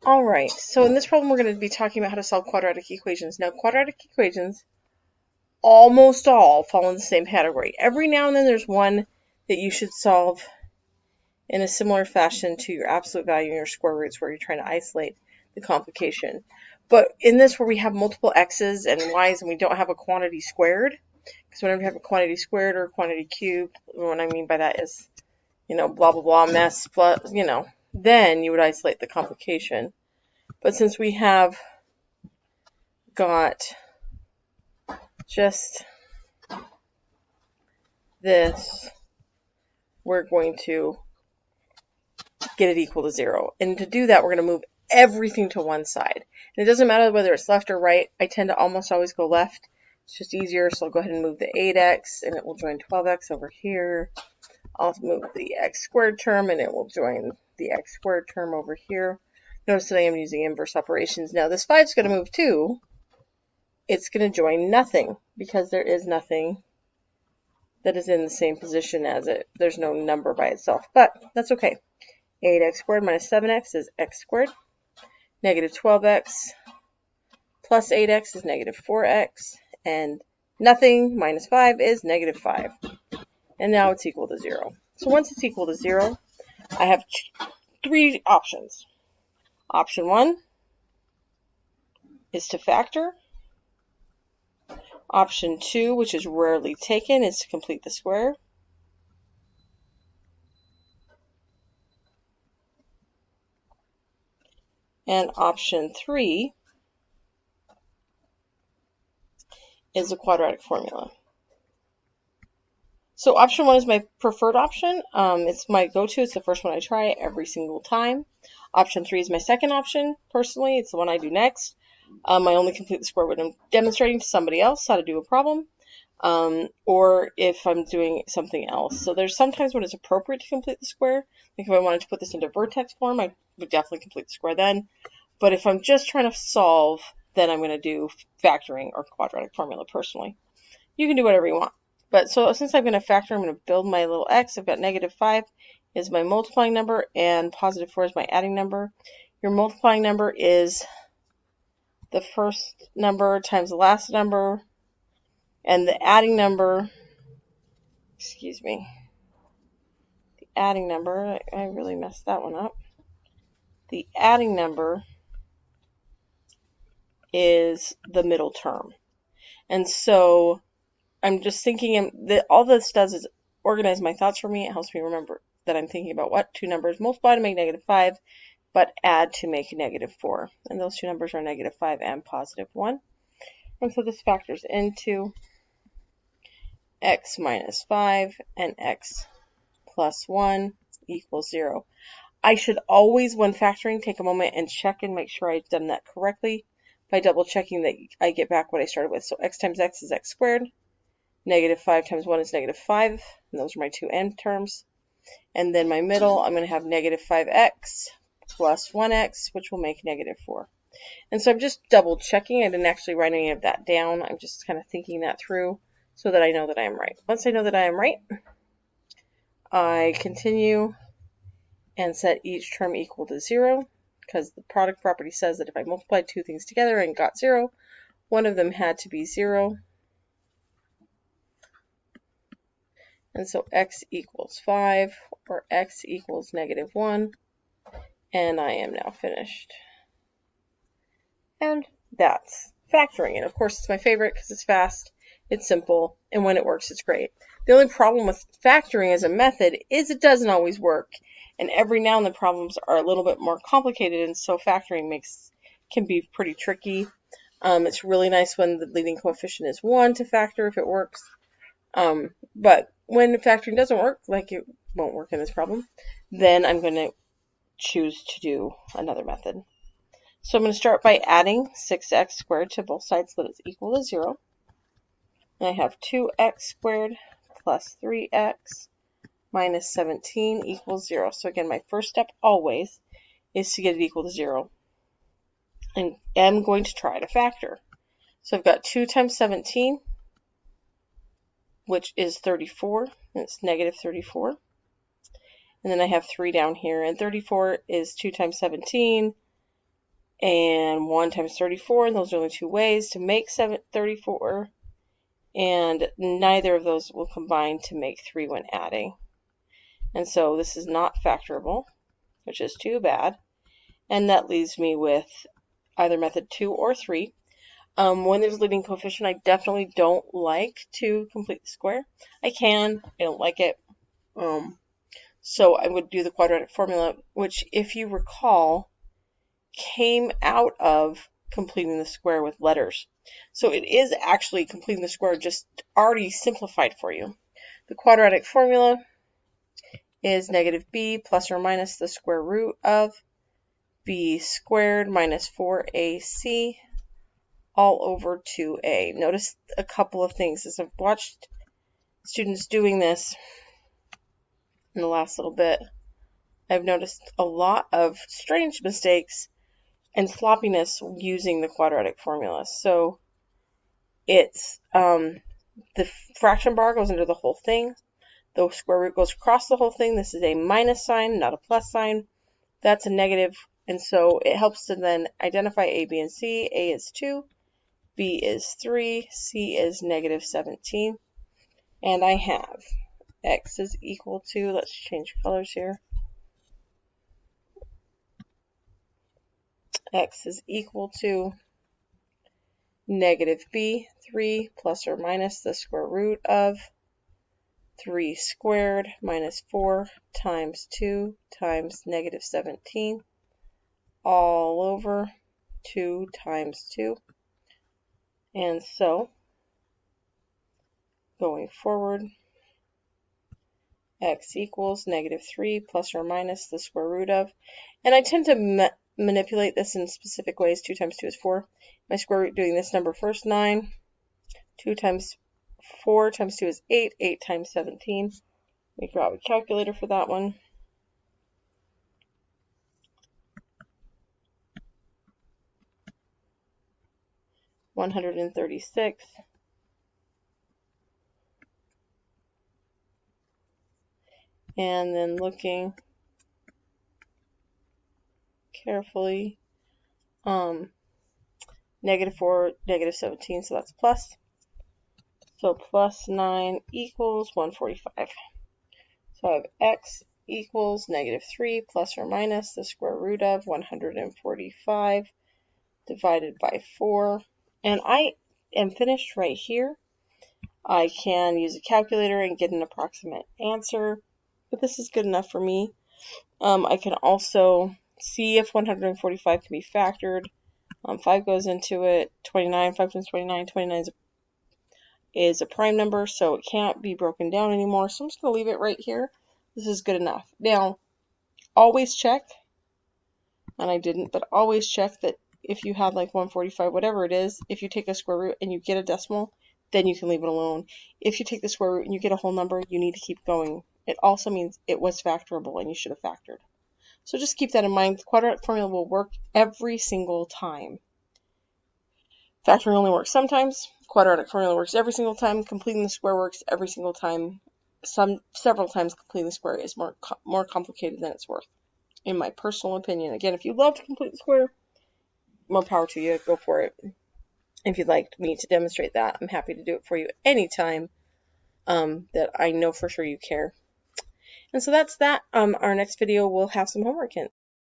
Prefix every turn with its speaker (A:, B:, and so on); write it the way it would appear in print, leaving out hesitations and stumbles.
A: All right, so in this problem we're going to be talking about how to solve quadratic equations. Now, quadratic equations almost all fall in the same category. Every now and then there's one that you should solve in a similar fashion to your absolute value and your square roots, where you're trying to isolate the complication. But in this, where we have multiple x's and y's and we don't have a quantity squared, because whenever you have a quantity squared or a quantity cubed, what I mean by that is, blah, blah, blah, mess, blah, then you would isolate the complication. But since we have got just this, we're going to get it equal to 0. And to do that, we're going to move everything to one side. And it doesn't matter whether it's left or right. I tend to almost always go left. It's just easier, so I'll go ahead and move the 8x, and it will join 12x over here. I'll move the x squared term, and it will join the x squared term over here. Notice that I am using inverse operations. Now, this 5 is going to move too. It's going to join nothing, because there is nothing that is in the same position as it. There's no number by itself, but that's okay. 8x squared minus 7x is x squared. Negative 12x plus 8x is negative 4x. And nothing minus 5 is negative 5. And now it's equal to 0. So once it's equal to 0, I have 3 options. Option 1 is to factor. Option 2, which is rarely taken, is to complete the square. And option 3 is a quadratic formula. So option 1 is my preferred option. It's my go-to. It's the first one I try every single time. Option 3 is my second option. Personally, it's the one I do next. I only complete the square when I'm demonstrating to somebody else how to do a problem, or if I'm doing something else. So there's sometimes when it's appropriate to complete the square. Like if I wanted to put this into vertex form, I would definitely complete the square then. But if I'm just trying to solve, then I'm going to do factoring or quadratic formula personally. You can do whatever you want. But so since I'm going to factor, I'm going to build my little x. I've got negative 5 is my multiplying number and positive 4 is my adding number. Your multiplying number is the first number times the last number, and the adding number, the adding number, I really messed that one up. The adding number is the middle term. And so I'm just thinking that all this does is organize my thoughts for me. It helps me remember that I'm thinking about what two numbers multiply to make negative 5, but add to make negative 4. And those two numbers are negative 5 and positive 1. And so this factors into x minus 5 and x plus 1 equals 0. I should always, when factoring, take a moment and check and make sure I've done that correctly by double checking that I get back what I started with. So x times x is x squared. Negative 5 times 1 is negative 5. And those are my two end terms. And then my middle, I'm going to have negative 5x plus 1x, which will make negative 4. And so I'm just double checking. I didn't actually write any of that down. I'm just kind of thinking that through so that I know that I am right. Once I know that I am right, I continue and set each term equal to 0, because the product property says that if I multiplied two things together and got 0, one of them had to be 0. And so x equals 5, or x equals negative 1, and I am now finished. And that's factoring. And of course, it's my favorite because it's fast, it's simple, and when it works, it's great. The only problem with factoring as a method is it doesn't always work. And every now and then problems are a little bit more complicated, and so factoring can be pretty tricky. It's really nice when the leading coefficient is 1 to factor if it works. But when factoring doesn't work, like it won't work in this problem, then I'm going to choose to do another method. So I'm going to start by adding 6x squared to both sides so that it's equal to 0. And I have 2x squared plus 3x minus 17 equals 0. So again, my first step always is to get it equal to 0. And I'm going to try to factor. So I've got 2 times 17, which is 34, and it's negative 34. And then I have 3 down here, and 34 is 2 times 17, and 1 times 34, and those are only two ways to make 34, and neither of those will combine to make 3 when adding. And so this is not factorable, which is too bad, and that leaves me with either method 2 or 3. When there's a leading coefficient, I definitely don't like to complete the square. I can, I don't like it. So I would do the quadratic formula, which, if you recall, came out of completing the square with letters. So it is actually completing the square, just already simplified for you. The quadratic formula is negative b plus or minus the square root of b squared minus 4ac all over 2a. Notice a couple of things. As I've watched students doing this in the last little bit, I've noticed a lot of strange mistakes and sloppiness using the quadratic formula. So it's the fraction bar goes under the whole thing. The square root goes across the whole thing. This is a minus sign, not a plus sign. That's a negative, and so it helps to then identify a, b, and c. A is 2, b is 3, c is negative 17. And I have x is equal to, let's change colors here. X is equal to negative b, 3 plus or minus the square root of 3 squared minus 4 times 2 times negative 17 all over 2 times 2. And so, going forward, x equals negative 3 plus or minus the square root of, and I tend to manipulate this in specific ways. 2 times 2 is 4. My square root doing this number first, 9. 2 times 4 times 2 is 8. 8 times 17. We grab a calculator for that one. $136. And then looking carefully, negative 4, negative 17, so that's plus. So plus 9 equals 145. So I have x equals negative 3 plus or minus the square root of 145 divided by 4. And I am finished right here. I can use a calculator and get an approximate answer, but this is good enough for me. I can also see if 145 can be factored. 5 goes into it. 29, 5 times 29, 29 is a prime number, so it can't be broken down anymore. So I'm just going to leave it right here. This is good enough. Now, always check, and I didn't, but always check that if you have like 145, whatever it is, if you take a square root and you get a decimal, then you can leave it alone. If you take the square root and you get a whole number, you need to keep going. It also means it was factorable and you should have factored. So just keep that in mind. The quadratic formula will work every single time. Factoring only works sometimes. Quadratic formula works every single time. Completing the square works every single time. Several times completing the square is more complicated than it's worth, in my personal opinion. Again, if you love to complete the square, more power to you. Go for it. If you'd like me to demonstrate that, I'm happy to do it for you anytime that I know for sure you care. And so that's that. Our next video will have some homework in.